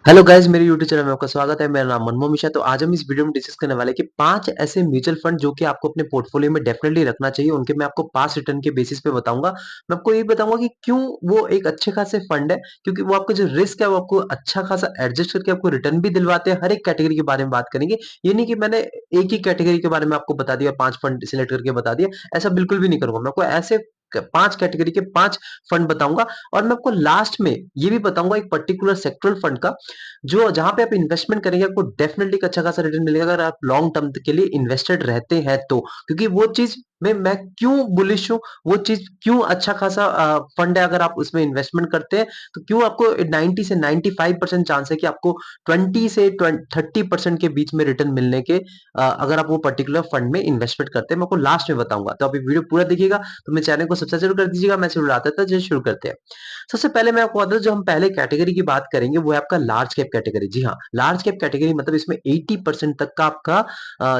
Hello guys, मेरे YouTube channel में आपका स्वागत है। मेरा नाम मनमोहन मिश्रा। तो आज हम इस वीडियो में डिस्कस करने वाले हैं कि 5 ऐसे म्यूचुअल फंड जो कि आपको अपने पोर्टफोलियो में डेफिनेटली रखना चाहिए। उनके मैं आपको पास रिटर्न के बेसिस पे बताऊंगा। मैं आपको ये बताऊंगा कि क्यों वो एक अच्छे खासे फंड है, क्योंकि वो आपका जो रिस्क है वो आपको अच्छा खासा एडजस्ट करके आपको रिटर्न भी दिलवाते हैं। हर एक कैटेगरी के बारे में बात करेंगे। ये नहीं कि मैंने एक ही कैटेगरी के बारे में आपको बता दिया, 5 फंड सिलेक्ट करके बता दिया। ऐसा बिल्कुल भी नहीं करूंगा। मैं आपको ऐसे 5 कैटेगरी के 5 फंड बताऊंगा। और मैं आपको लास्ट में ये भी बताऊंगा एक पर्टिकुलर सेक्टरल फंड का, जो जहां पे आप इन्वेस्टमेंट करेंगे आपको डेफिनेटली एक अच्छा खासा रिटर्न मिलेगा, अगर आप लॉन्ग टर्म के लिए इन्वेस्टेड रहते हैं तो। क्योंकि वो चीज में मैं क्यों बुलिश हूँ, वो चीज क्यों अच्छा खासा फंड है, अगर आप उसमें इन्वेस्टमेंट करते हैं तो क्यों आपको 90 से 95% चांस है कि आपको 20 से 30% के बीच में रिटर्न मिलने के, अगर आप वो पर्टिकुलर फंड में इन्वेस्टमेंट करते हैं। मैं आपको लास्ट में बताऊंगा, तो आप ये वीडियो पूरा देखिएगा। तो मेरे चैनल को सब्सक्राइब जरूर कर दीजिएगा। मैं शुरू आता था, चलिए शुरू करते हैं। सबसे पहले मैं आपको बता दूं, जो हम पहले कैटेगरी की बात करेंगे वो है आपका लार्ज कैप कैटेगरी। जी हाँ, लार्ज कैप कैटेगरी मतलब इसमें 80% तक का आपका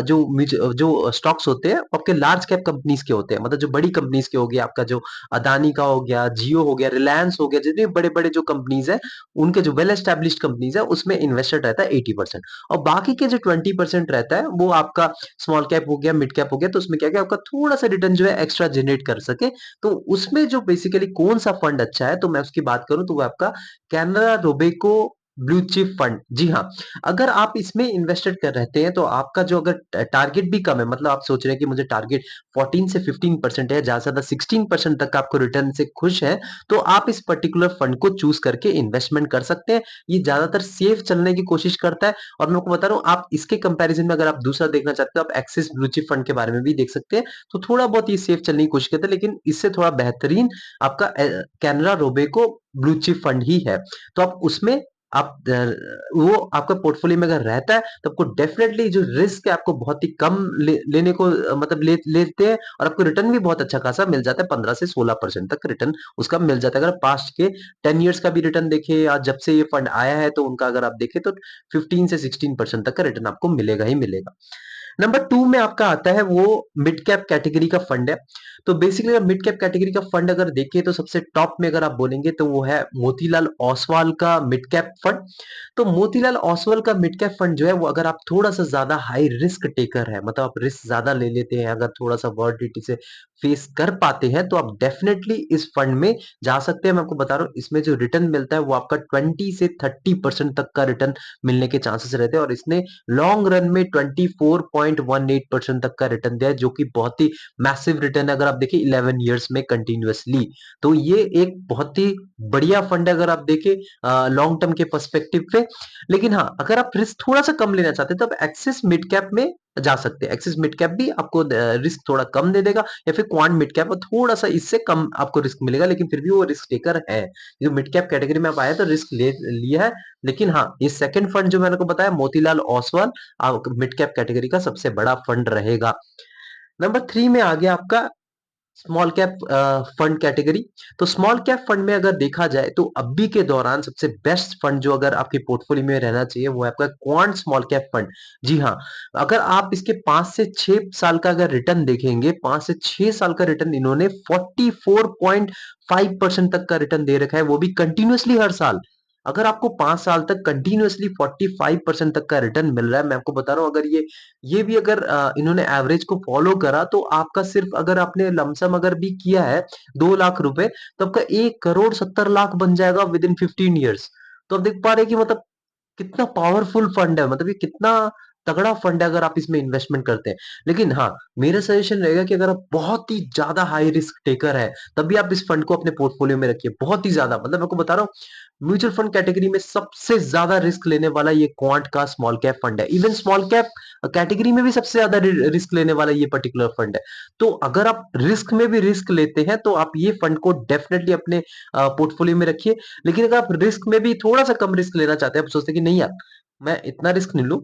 जो स्टॉक्स होते हैं वो आपके लार्ज कैप कंपनीज के होते हैं। मतलब जो बड़ी कंपनीज के हो गया, आपका जो अदानी का हो गया, जियो हो गया, रिलायंस हो गया, जितने बड़े बड़े जो कंपनीज है, उनके जो वेल एस्टेब्लिश्ड कंपनीज है उसमें इन्वेस्टेड रहता है 80%। और बाकी के जो 20% रहता है वो आपका स्मॉल कैप हो गया, मिड कैप हो गया। तो उसमें क्या क्या आपका थोड़ा सा रिटर्न जो है एक्स्ट्रा जनरेट कर सके। तो उसमें जो बेसिकली कौन सा फंड अच्छा है, तो मैं उसकी बात करूं तो वो आपका Canara Robeco blue chip fund. जी हाँ, अगर आप इसमें इन्वेस्टेड कर रहते हैं तो आपका जो अगर टारगेट भी कम है, मतलब आप सोच रहे हैं कि मुझे टारगेट 14 से 15% है, ज्यादा से ज्यादा 16% तक आपको रिटर्न से खुश है, तो आप इस पर्टिकुलर फंड को चूज करके इन्वेस्टमेंट कर सकते हैं। ये ज्यादातर सेफ चलने की कोशिश करता है। और मैं आपको बता रहा हूँ, आप इसके कंपैरिजन में अगर आप दूसरा देखना चाहते हो, आप एक्सिस ब्लू चिप फंड के बारे में भी देख सकते हैं। तो थोड़ा बहुत ये सेफ चलने की कोशिश करता है, लेकिन इससे थोड़ा बेहतरीन आपका Canara Robeco blue chip fund ही है। तो आप उसमें आप वो आपका पोर्टफोलियो में अगर रहता है तो आपको डेफिनेटली जो रिस्क है आपको बहुत ही कम लेने को मतलब लेते हैं, और आपको रिटर्न भी बहुत अच्छा खासा मिल जाता है। 15 से 16% तक रिटर्न उसका मिल जाता है। अगर पास्ट के 10 इयर्स का भी रिटर्न देखें, या जब से ये फंड आया है तो उनका अगर आप देखें तो 15 से 16% तक का रिटर्न आपको मिलेगा ही मिलेगा। नंबर 2 में आपका आता है वो मिड कैप कैटेगरी का फंड है। तो बेसिकली मिड कैप कैटेगरी का फंड अगर देखें तो सबसे टॉप में अगर आप बोलेंगे तो वो है मोतीलाल ओसवाल का मिड कैप फंड। तो मोतीलाल ओसवाल का मिड कैप फंड जो है वो, अगर आप थोड़ा सा ज्यादा हाई रिस्क टेकर है, मतलब आप रिस्क ज्यादा ले लेते हैं, अगर थोड़ा सा वॉलेटिलिटी से फेस कर पाते हैं, तो आप डेफिनेटली इस फंड में जा सकते हैं। मैं आपको बता रहा हूँ, इसमें जो रिटर्न मिलता है वो आपका 20 से 30% तक का रिटर्न मिलने के चांसेस रहते हैं। और इसने लॉन्ग रन में 24.18% तक का रिटर्न दिया है, जो कि बहुत ही मैसिव रिटर्न है अगर आप देखिए 11 इयर्स में कंटिन्यूअसली। तो ये एक बहुत ही बढ़िया फंड है अगर आप देखें लॉन्ग टर्म के पर्सपेक्टिव पे। लेकिन हाँ, अगर आप रिस्क थोड़ा सा कम लेना चाहते हैं तो आप एक्सिस मिड कैप में जा सकते हैं। एक्सिस मिड कैप भी आपको रिस्क थोड़ा कम दे देगा, या फिर क्वांट मिड कैप थोड़ा सा इससे कम आपको रिस्क मिलेगा, लेकिन फिर भी वो रिस्क टेकर है। जो मिड कैप कैटेगरी में आप आए तो रिस्क ले लिया है। लेकिन हाँ, ये सेकंड फंड जो मैंने को बताया Motilal Oswal mid cap category का सबसे बड़ा फंड रहेगा। नंबर 3 में आ गया आपका स्मॉल कैप फंड कैटेगरी। तो स्मॉल कैप फंड में अगर देखा जाए तो अभी के दौरान सबसे बेस्ट फंड जो अगर आपके पोर्टफोलियो में रहना चाहिए वो है आपका क्वांट स्मॉल कैप फंड। जी हाँ, अगर आप इसके 5 से 6 साल का अगर रिटर्न देखेंगे, 5 से 6 साल का रिटर्न इन्होंने 44.5% तक का रिटर्न दे रखा है, वो भी कंटिन्यूअसली हर साल। अगर आपको 5 साल तक कंटिन्यूअसली 45% तक का रिटर्न मिल रहा है, मैं आपको बता रहा हूं, अगर ये भी अगर इन्होंने एवरेज को फॉलो करा तो आपका सिर्फ अगर आपने लमसम अगर भी किया है 2 लाख रुपए, तो आपका 1 करोड़ 70 लाख बन जाएगा विद इन 15 ईयर्स। तो आप देख पा रहे हैं कि मतलब कितना पावरफुल फंड है, मतलब ये कितना तगड़ा फंड है अगर आप इसमें इन्वेस्टमेंट करते हैं। लेकिन हाँ, मेरा सजेशन रहेगा कि अगर आप बहुत ही ज्यादा हाई रिस्क टेकर है, तभी आप इस फंड को अपने पोर्टफोलियो में रखिए। बहुत ही ज्यादा, मतलब मैं आपको बता रहा हूँ, म्यूचुअल फंड कैटेगरी में सबसे ज्यादा रिस्क लेने वाला ये क्वांट का स्मॉल कैप फंड है। इवन स्मॉल कैप कैटेगरी में भी सबसे ज्यादा रिस्क लेने वाला ये पर्टिकुलर फंड है। तो अगर आप रिस्क में भी रिस्क लेते हैं तो आप ये फंड को डेफिनेटली अपने पोर्टफोलियो में रखिए। लेकिन अगर आप रिस्क में भी थोड़ा सा कम रिस्क लेना चाहते हैं, आप सोचते हैं कि नहीं यार, मैं इतना रिस्क नहीं लूं,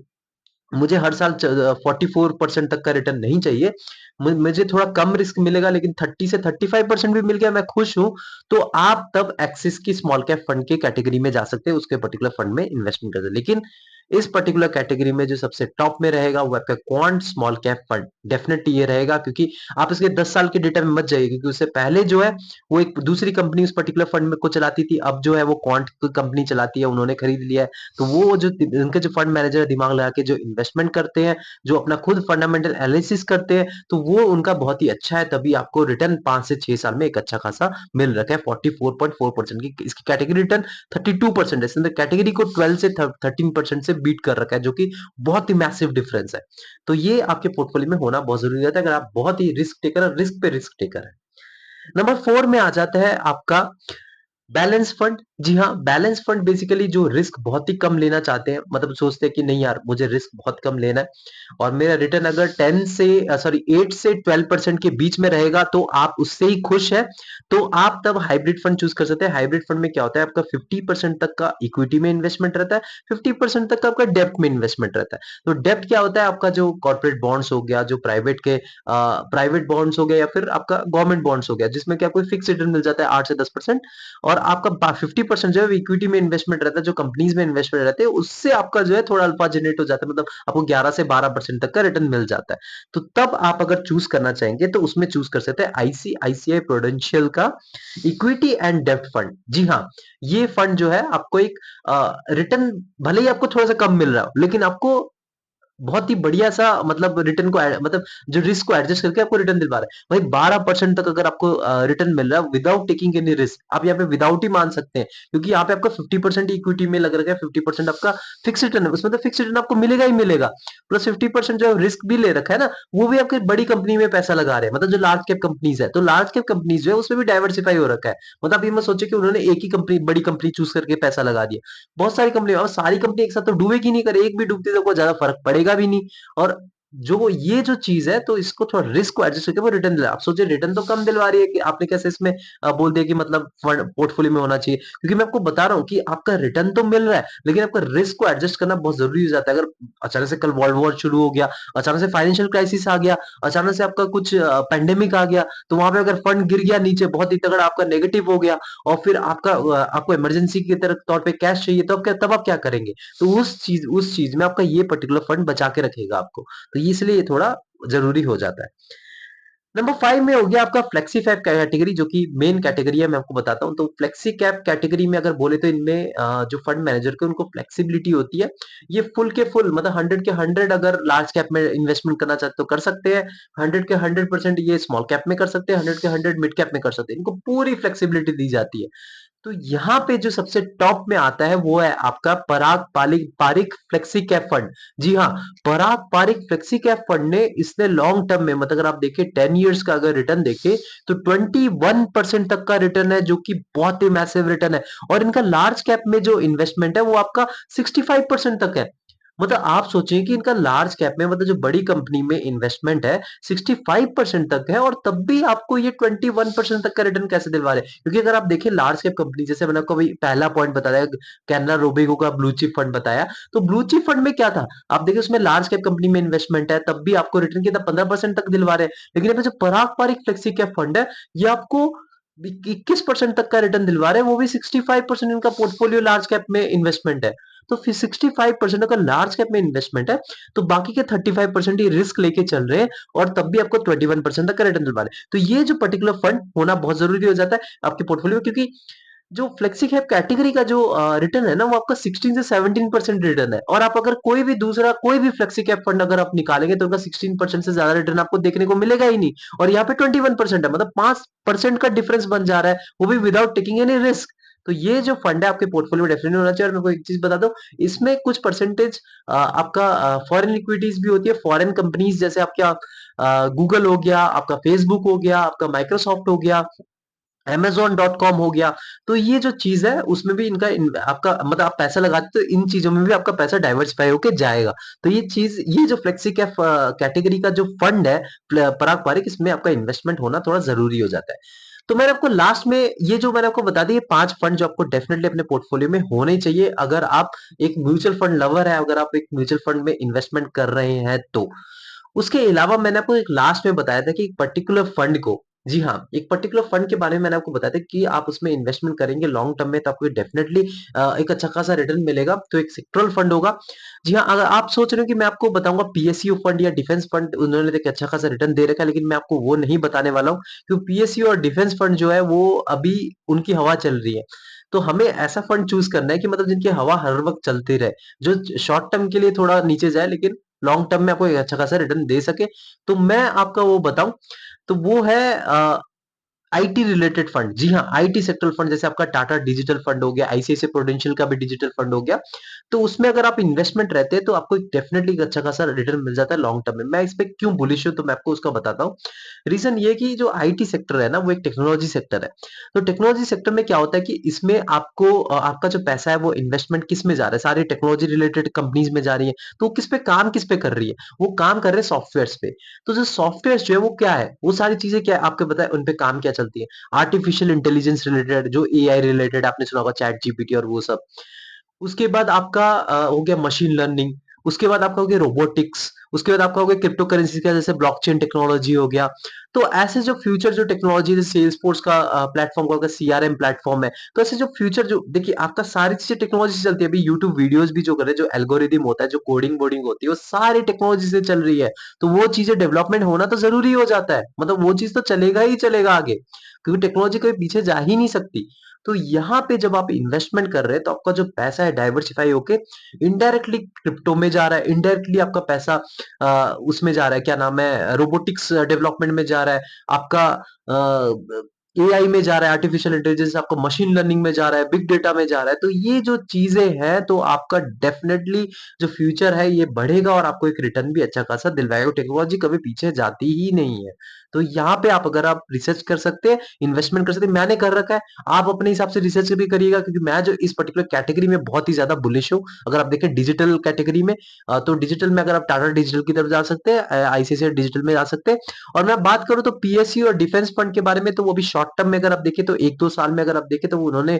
मुझे हर साल 44% तक का रिटर्न नहीं चाहिए, मुझे थोड़ा कम रिस्क मिलेगा लेकिन 30 से 35% भी मिल गया, मैं खुश हूँ, तो आप तब एक्सिस की स्मॉल कैप फंड के कैटेगरी में जा सकते हैं, उसके पर्टिकुलर फंड में इन्वेस्टमेंट कर सकते हैं। लेकिन इस पर्टिकुलर कैटेगरी में जो सबसे टॉप में रहेगा वो आपका quant small cap fund definitely ये रहेगा, क्योंकि आप इसके 10 साल के डेटा में मत जाइए, क्योंकि उससे पहले जो है वो एक दूसरी कंपनी उस पर्टिकुलर फंड में को चलाती थी, अब जो है वो क्वांट कंपनी चलाती है, उन्होंने खरीद लिया है। तो वो जो उनके जो फंड मैनेजर दिमाग लगा के जो इन्वेस्टमेंट करते हैं, जो अपना खुद फंडामेंटल एनालिसिस करते हैं, तो वो उनका बहुत ही अच्छा है, तभी आपको रिटर्न 5 से 6 साल में एक अच्छा खासा मिल रखा है 44.4% की। इसकी कैटेगरी रिटर्न 32% है, इसने कैटेगरी को 12 से 13% से बीट कर रखा है, जो कि बहुत ही मैसिव डिफरेंस है। तो ये आपके पोर्टफोलियो में होना बहुत जरूरी रहता है, अगर आप बहुत ही रिस्क टेकर है, रिस्क पे रिस्क टेकर है। नंबर 4 में आ जाता है आपका बैलेंस फंड। जी हाँ, बैलेंस फंड बेसिकली जो रिस्क बहुत ही कम लेना चाहते हैं, मतलब सोचते हैं कि नहीं यार मुझे रिस्क बहुत कम लेना है और मेरा रिटर्न अगर 10 से 8 से 12% के बीच में रहेगा तो आप उससे ही खुश है, तो आप तब हाइब्रिड फंड चूज कर सकते हैं। हाइब्रिड फंड में क्या होता है, आपका 50% तक का इक्विटी में इन्वेस्टमेंट रहता है, 50% तक का आपका डेप्ट में इन्वेस्टमेंट रहता है। तो डेप्ट क्या होता है, आपका जो कॉर्पोरेट बॉन्ड्स हो गया, जो प्राइवेट बॉन्ड्स हो गया, या फिर आपका गवर्नमेंट बॉन्ड्स हो गया, जिसमें क्या आपको फिक्स रिटर्न मिल जाता है 8 से 10%, और आपका 50% जो है इक्विटी में इन्वेस्टमेंट रहता है, जो कंपनीज में इन्वेस्टमेंट रहते हैं, उससे आपका जो है थोड़ा अल्फा जनरेट हो जाता है, मतलब आपको 11 से 12% तक का रिटर्न मिल जाता है। तो तब आप अगर चूज करना चाहेंगे तो उसमें चूज कर सकते हैं आईसीआईसीआई प्रूडेंशियल का इक्विटी एंड डेब्ट फंड। जी हाँ, ये फंड जो है आपको एक रिटर्न भले ही आपको थोड़ा सा कम मिल रहा हो, लेकिन आपको बहुत ही बढ़िया सा मतलब रिटर्न को मतलब जो रिस्क को एडजस्ट करके आपको रिटर्न दिलवा रहा है भाई। 12% तक अगर आपको रिटर्न मिल रहा है विदाउट टेकिंग एनी रिस्क, आप यहाँ पे विदाउट ही मान सकते हैं, क्योंकि यहाँ पे आपका 50% इक्विटी में लग रहा है, 50% आपका फिक्स रिटर्न है, उसमें तो फिक्स रिटर्न आपको मिलेगा ही मिलेगा, प्लस 50% जो रिस्क भी ले रखा है ना, वो भी आपकी बड़ी कंपनी में पैसा लगा रहे हैं, मतलब जो लार्ज कैप कंपनीज है, तो लार्ज कैप कंपनीज जो है उसमें भी डाइवर्सिफाई हो रखा है। मतलब ये मत सोचे कि उन्होंने एक ही कंपनी बड़ी कंपनी चूज करके पैसा लगा दिया, बहुत सारी कंपनी, और सारी कंपनी एक साथ तो डूबेगी नहीं, करे एक भी डूबती तो कोई ज्यादा फर्क पड़ेगा भी नहीं। और जो ये जो चीज है, तो इसको थोड़ा रिस्क को एडजस्ट करके वो रिटर्न दिला, आप सोचिए रिटर्न तो कम दिलवा रही है कि आपने कैसे इसमें बोल दिया कि मतलब फंड पोर्टफोलियो में होना चाहिए, क्योंकि मैं आपको बता रहा हूँ कि आपका रिटर्न तो मिल रहा है, लेकिन आपका रिस्क को एडजस्ट करना बहुत जरूरी हो जाता है। अगर अचानक से कल वर्ल्ड वॉर शुरू हो गया, अचानक से फाइनेंशियल क्राइसिस आ गया, अचानक से आपका कुछ पेंडेमिक आ गया, तो वहां पे अगर फंड गिर गया नीचे बहुत ही तगड़ा, आपका नेगेटिव हो गया, और फिर आपको इमरजेंसी की तरह तौर पे कैश चाहिए, तब आप क्या करेंगे। तो उस चीज में आपका ये पर्टिकुलर फंड बचा के रखेगा आपको, तो इसलिए ये थोड़ा जरूरी हो जाता है। नंबर 5 में हो गया आपका फ्लेक्सी कैप कैटेगरी, जो कि मेन कैटेगरी है, मैं आपको बताता हूँ। तो फ्लेक्सी कैप कैटेगरी में अगर बोले तो इनमें जो फंड मैनेजर के उनको फ्लेक्सिबिलिटी होती है, ये फुल के फुल मतलब 100 के 100 अगर लार्ज कैप में इन्वेस्टमेंट करना चाहते तो कर सकते हैं, 100 के 100% ये स्मॉल कैप में कर सकते हैं, 100 के 100 मिड कैप में कर सकते हैं, इनको पूरी फ्लेक्सिबिलिटी दी जाती है। तो यहाँ पे जो सबसे टॉप में आता है वो है आपका पराग पालिक पारिक फ्लेक्सी कैप फंड। जी हाँ, पराग पारिक फ्लेक्सी कैप फंड ने इसने लॉन्ग टर्म में मतलब अगर आप देखें 10 इयर्स का अगर रिटर्न देखें तो 21% तक का रिटर्न है, जो कि बहुत ही मैसिव रिटर्न है। और इनका लार्ज कैप में जो इन्वेस्टमेंट है वो आपका 65% तक है। मतलब आप सोचें कि इनका लार्ज कैप में मतलब जो बड़ी कंपनी में इन्वेस्टमेंट है 65% तक है, और तब भी आपको ये 21% तक का रिटर्न कैसे दिलवा रहे हैं। क्योंकि अगर आप देखें लार्ज कैप कंपनी, जैसे मैंने आपको अभी पहला पॉइंट बताया, कैनरा रोबेको का ब्लू चिप फंड बताया, तो ब्लू चिप फंड में क्या था, आप देखिए उसमें लार्ज कैप कंपनी में इन्वेस्टमेंट है, तब भी आपको रिटर्न कितना 15% तक दिलवा रहे हैं। लेकिन यहाँ पे जो पराग पारिक फ्लेक्सी कैप फंड है, ये आपको 21% तक का रिटर्न दिलवा रहे हैं, वो भी 65% इनका पोर्टफोलियो लार्ज कैप में इन्वेस्टमेंट है। तो फिर 65% अगर लार्ज कैप में इन्वेस्टमेंट है, तो बाकी के 35% ये रिस्क लेके चल रहे हैं, और तब भी आपको 21% तक का रिटर्न दिलवा रहे हैं। तो ये जो पर्टिकुलर फंड होना बहुत जरूरी हो जाता है आपके पोर्टफोलियो में, क्योंकि जो फ्लेक्सी कैप कैटेगरी का जो रिटर्न है ना, वो आपका 16 से 17% रिटर्न है, और आप अगर कोई भी दूसरा कोई भी फ्लेक्सी कैप फंड अगर आप निकालेंगे तो उनका 16% से ज्यादा रिटर्न आपको देखने को मिलेगा ही नहीं। और यहाँ पे 21% है, मतलब 5% का डिफरेंस बन जा रहा है, वो भी विदाउट टेकिंग एनी रिस्क। तो ये जो फंड है आपके पोर्टफोलियो में डेफिनेटली होना चाहिए। और मैं कोई एक चीज बता दूं, इसमें कुछ परसेंटेज आपका फॉरेन इक्विटीज भी होती है, फॉरेन कंपनीज, जैसे आपका गूगल हो गया, आपका फेसबुक हो गया, आपका माइक्रोसॉफ्ट हो गया, Amazon.com हो गया। तो ये जो चीज है उसमें भी आपका मतलब आप पैसा लगाते तो इन चीजों में भी आपका पैसा डाइवर्सिफाई होके जाएगा। तो ये जो फ्लेक्सी कैप कैटेगरी का जो फंड है पराग पारिक, इसमें आपका इन्वेस्टमेंट होना थोड़ा जरूरी हो जाता है। तो मैंने आपको लास्ट में ये जो मैंने आपको बता दी, ये 5 फंड जो आपको डेफिनेटली अपने पोर्टफोलियो में होने चाहिए अगर आप एक म्यूचुअल फंड लवर है, अगर आप एक म्यूचुअल फंड में इन्वेस्टमेंट कर रहे हैं तो। उसके अलावा मैंने आपको एक लास्ट में बताया था कि एक पर्टिकुलर फंड को जी हाँ, एक पर्टिकुलर फंड के बारे में मैंने आपको बताया था कि आप उसमें इन्वेस्टमेंट करेंगे लॉन्ग टर्म में तो आपको डेफिनिटली एक अच्छा खासा रिटर्न मिलेगा। तो एक सेक्टरल फंड होगा। जी हाँ, अगर आप सोच रहे हो कि मैं आपको बताऊँगा पीएसयू फंड या डिफेंस फंड उन्होंने तो एक अच्छा खासा रिटर्न दे रखा है, लेकिन मैं आपको वो नहीं बताने वाला हूँ, क्योंकि पीएसयू और डिफेंस फंड जो है वो अभी उनकी हवा चल रही है। तो हमें ऐसा फंड चूज़ करना है कि मतलब जिनकी हवा हर वक़्त चलती रहे, जो शॉर्ट टर्म के लिए थोड़ा नीचे जाए लेकिन लॉन्ग टर्म में आपको एक अच्छा खासा रिटर्न दे सके। तो मैं आपका वो बताऊँ, तो वो है आईटी रिलेटेड फंड। जी हाँ, आईटी सेक्टरल फंड जैसे आपका टाटा डिजिटल फंड हो गया, आईसीआईसीआई प्रूडेंशियल का भी डिजिटल फंड हो गया। तो उसमें अगर आप इन्वेस्टमेंट रहते हैं तो आपको डेफिनिटली एक अच्छा खासा रिटर्न मिल जाता है लॉन्ग टर्म में। मैं इस पे क्यों बुलिश हूँ तो मैं आपको उसका बताता हूँ। रीज़न ये है कि जो आईटी सेक्टर है ना वो एक टेक्नोलॉजी सेक्टर है। तो टेक्नोलॉजी सेक्टर में क्या होता है कि इसमें आपको आपका जो पैसा है वो इन्वेस्टमेंट किस में जा रहा है? सारी टेक्नोलॉजी रिलेटेड कंपनीज़ में जा रही है। तो वो किस पे कर रही है? वो काम कर रहे हैं सॉफ्टवेयर्स पे। तो जो सॉफ्टवेयर जो है वो क्या है? वो सारी चीज़ें क्या है आपको पता है उन पे काम क्या चलती है? आर्टिफिशियल इंटेलिजेंस रिलेटेड जो एआई रिलेटेड आपने सुना होगा चैट जीपीटी और वो सब। उसके बाद आपका हो गया मशीन लर्निंग, उसके बाद आपका हो गया रोबोटिक्स, उसके बाद आपका हो गया क्रिप्टो करेंसी का जैसे ब्लॉकचेन टेक्नोलॉजी हो गया। तो ऐसे जो फ्यूचर जो टेक्नोलॉजी जैसे सेल्सफोर्स का प्लेटफ़ॉर्म का होगा सीआरएम प्लेटफ़ॉर्म है। तो ऐसे जो फ्यूचर जो देखिए आपका सारी चीज़ें टेक्नोलॉजी से चलती है। अभी यूट्यूब वीडियोज़ भी जो कर रहे हैं, जो एल्गोरिदम होता है, जो कोडिंग वोडिंग होती है, वो सारी टेक्नोलॉजी से चल रही है। तो वो चीज़ें डेवलपमेंट होना तो ज़रूरी हो जाता है। मतलब वो चीज़ तो चलेगा ही चलेगा आगे, क्योंकि टेक्नोलॉजी कभी पीछे जा ही नहीं सकती। तो यहाँ पे जब आप इन्वेस्टमेंट कर रहे हैं तो आपका जो पैसा है डाइवर्सिफाई होके इनडायरेक्टली क्रिप्टो में जा रहा है, इनडायरेक्टली आपका पैसा उसमें जा रहा है, क्या नाम है, रोबोटिक्स डेवलपमेंट में जा रहा है, आपका एआई में जा रहा है, आर्टिफिशियल इंटेलिजेंस आपका मशीन लर्निंग में जा रहा है, बिग डेटा में जा रहा है। तो ये जो चीजें हैं तो आपका डेफिनेटली जो फ्यूचर है ये बढ़ेगा और आपको एक रिटर्न भी अच्छा खासा दिलवाएगा। टेक्नोलॉजी कभी पीछे जाती ही नहीं है। तो यहाँ पे आप अगर आप रिसर्च कर सकते हैं, इन्वेस्टमेंट कर सकते हैं, मैंने कर रखा है। आप अपने हिसाब से रिसर्च भी करिएगा, क्योंकि मैं जो इस पर्टिकुलर कैटेगरी में बहुत ही ज्यादा बुलिश हूँ। अगर आप देखें डिजिटल कैटेगरी में, तो डिजिटल में अगर आप टाटा डिजिटल की तरफ जा सकते हैं, आईसीआईसीआई डिजिटल में जा सकते हैं। और मैं बात करूं तो पीएसयू और डिफेंस फंड के बारे में, तो वो भी शॉर्ट टर्म में अगर आप देखें तो 1-2 साल में अगर आप देखें तो वो उन्होंने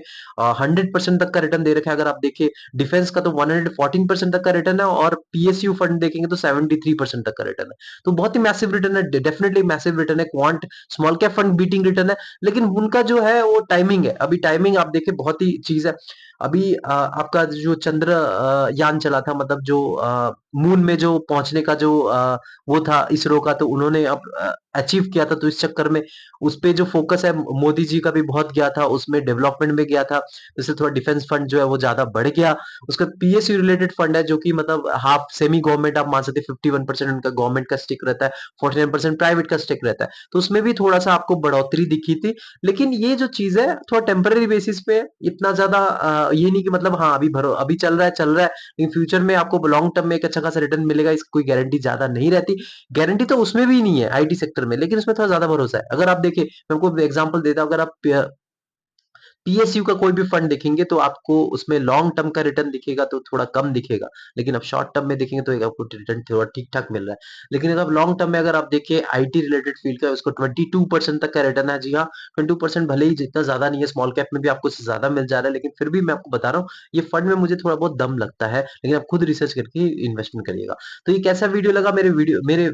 100% तक का रिटर्न दे रखा है। अगर आप देखें डिफेंस का तो 114% तक का रिटर्न है, और पीएसयू फंड देखेंगे तो 73% तक का रिटर्न है। तो बहुत ही मैसिव रिटर्न है, डेफिनेटली मैसिव रिटर्न है। Quant small cap fund beating return है। लेकिन उनका जो है वो टाइमिंग है। अभी टाइमिंग आप देखें बहुत ही चीज है। अभी आपका जो चंद्र यान चला था, मतलब जो मून में जो पहुंचने का जो वो था इसरो का, तो उन्होंने अब अचीव किया था। तो इस चक्कर में उस पे जो फोकस है मोदी जी का भी बहुत गया था, उसमें डेवलपमेंट में गया था। जैसे थोड़ा डिफेंस फंड जो है वो ज्यादा बढ़ गया। उसका पीएसयू रिलेटेड फंड है जो कि मतलब हाफ सेमी गवर्नमेंट आप मान सकते हैं, 51% उनका गवर्नमेंट का स्टिक रहता है, 49% प्राइवेट का स्टिक रहता है। तो उसमें भी थोड़ा सा आपको बढ़ोतरी दिखी थी। लेकिन ये जो चीज है थोड़ा टेम्पररी बेसिस पे है, इतना ज्यादा ये नहीं कि मतलब हाँ अभी भरो अभी चल रहा है, लेकिन फ्यूचर में आपको लॉन्ग टर्म में एक अच्छा खासा रिटर्न मिलेगा, इसकी कोई गारंटी ज्यादा नहीं रहती। गारंटी तो उसमें भी नहीं है आईटी सेक्टर में, लेकिन उसमें थोड़ा ज्यादा भरोसा है। अगर आप देखिए, मैं आपको एग्जांपल देता हूं, अगर आप पीएसयू का कोई भी फंड देखेंगे तो आपको उसमें लॉन्ग टर्म का रिटर्न दिखेगा तो थोड़ा कम दिखेगा। लेकिन आप शॉर्ट टर्म में देखेंगे तो एक आपको रिटर्न थोड़ा ठीक ठाक मिल रहा है। लेकिन अगर आप लॉन्ग टर्म में अगर आप देखिए आईटी रिलेटेड फील्ड का, उसको 22% तक का रिटर्न है। जी हाँ, 22% भले ही जितना ज्यादा नहीं है, स्मॉल कैप में भी आपको उससे ज्यादा मिल जा रहा है, लेकिन फिर भी मैं आपको बता रहा हूँ ये फंड में मुझे थोड़ा बहुत दम लगता है। लेकिन आप खुद रिसर्च करके इन्वेस्टमेंट करिएगा। तो ये कैसा वीडियो लगा, मेरे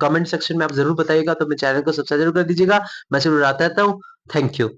कमेंट सेक्शन में आप जरूर बताइएगा। तो मेरे चैनल को सब्सक्राइब जरूर कर दीजिएगा। मैं जरूर आता रहता हूँ। Thank you.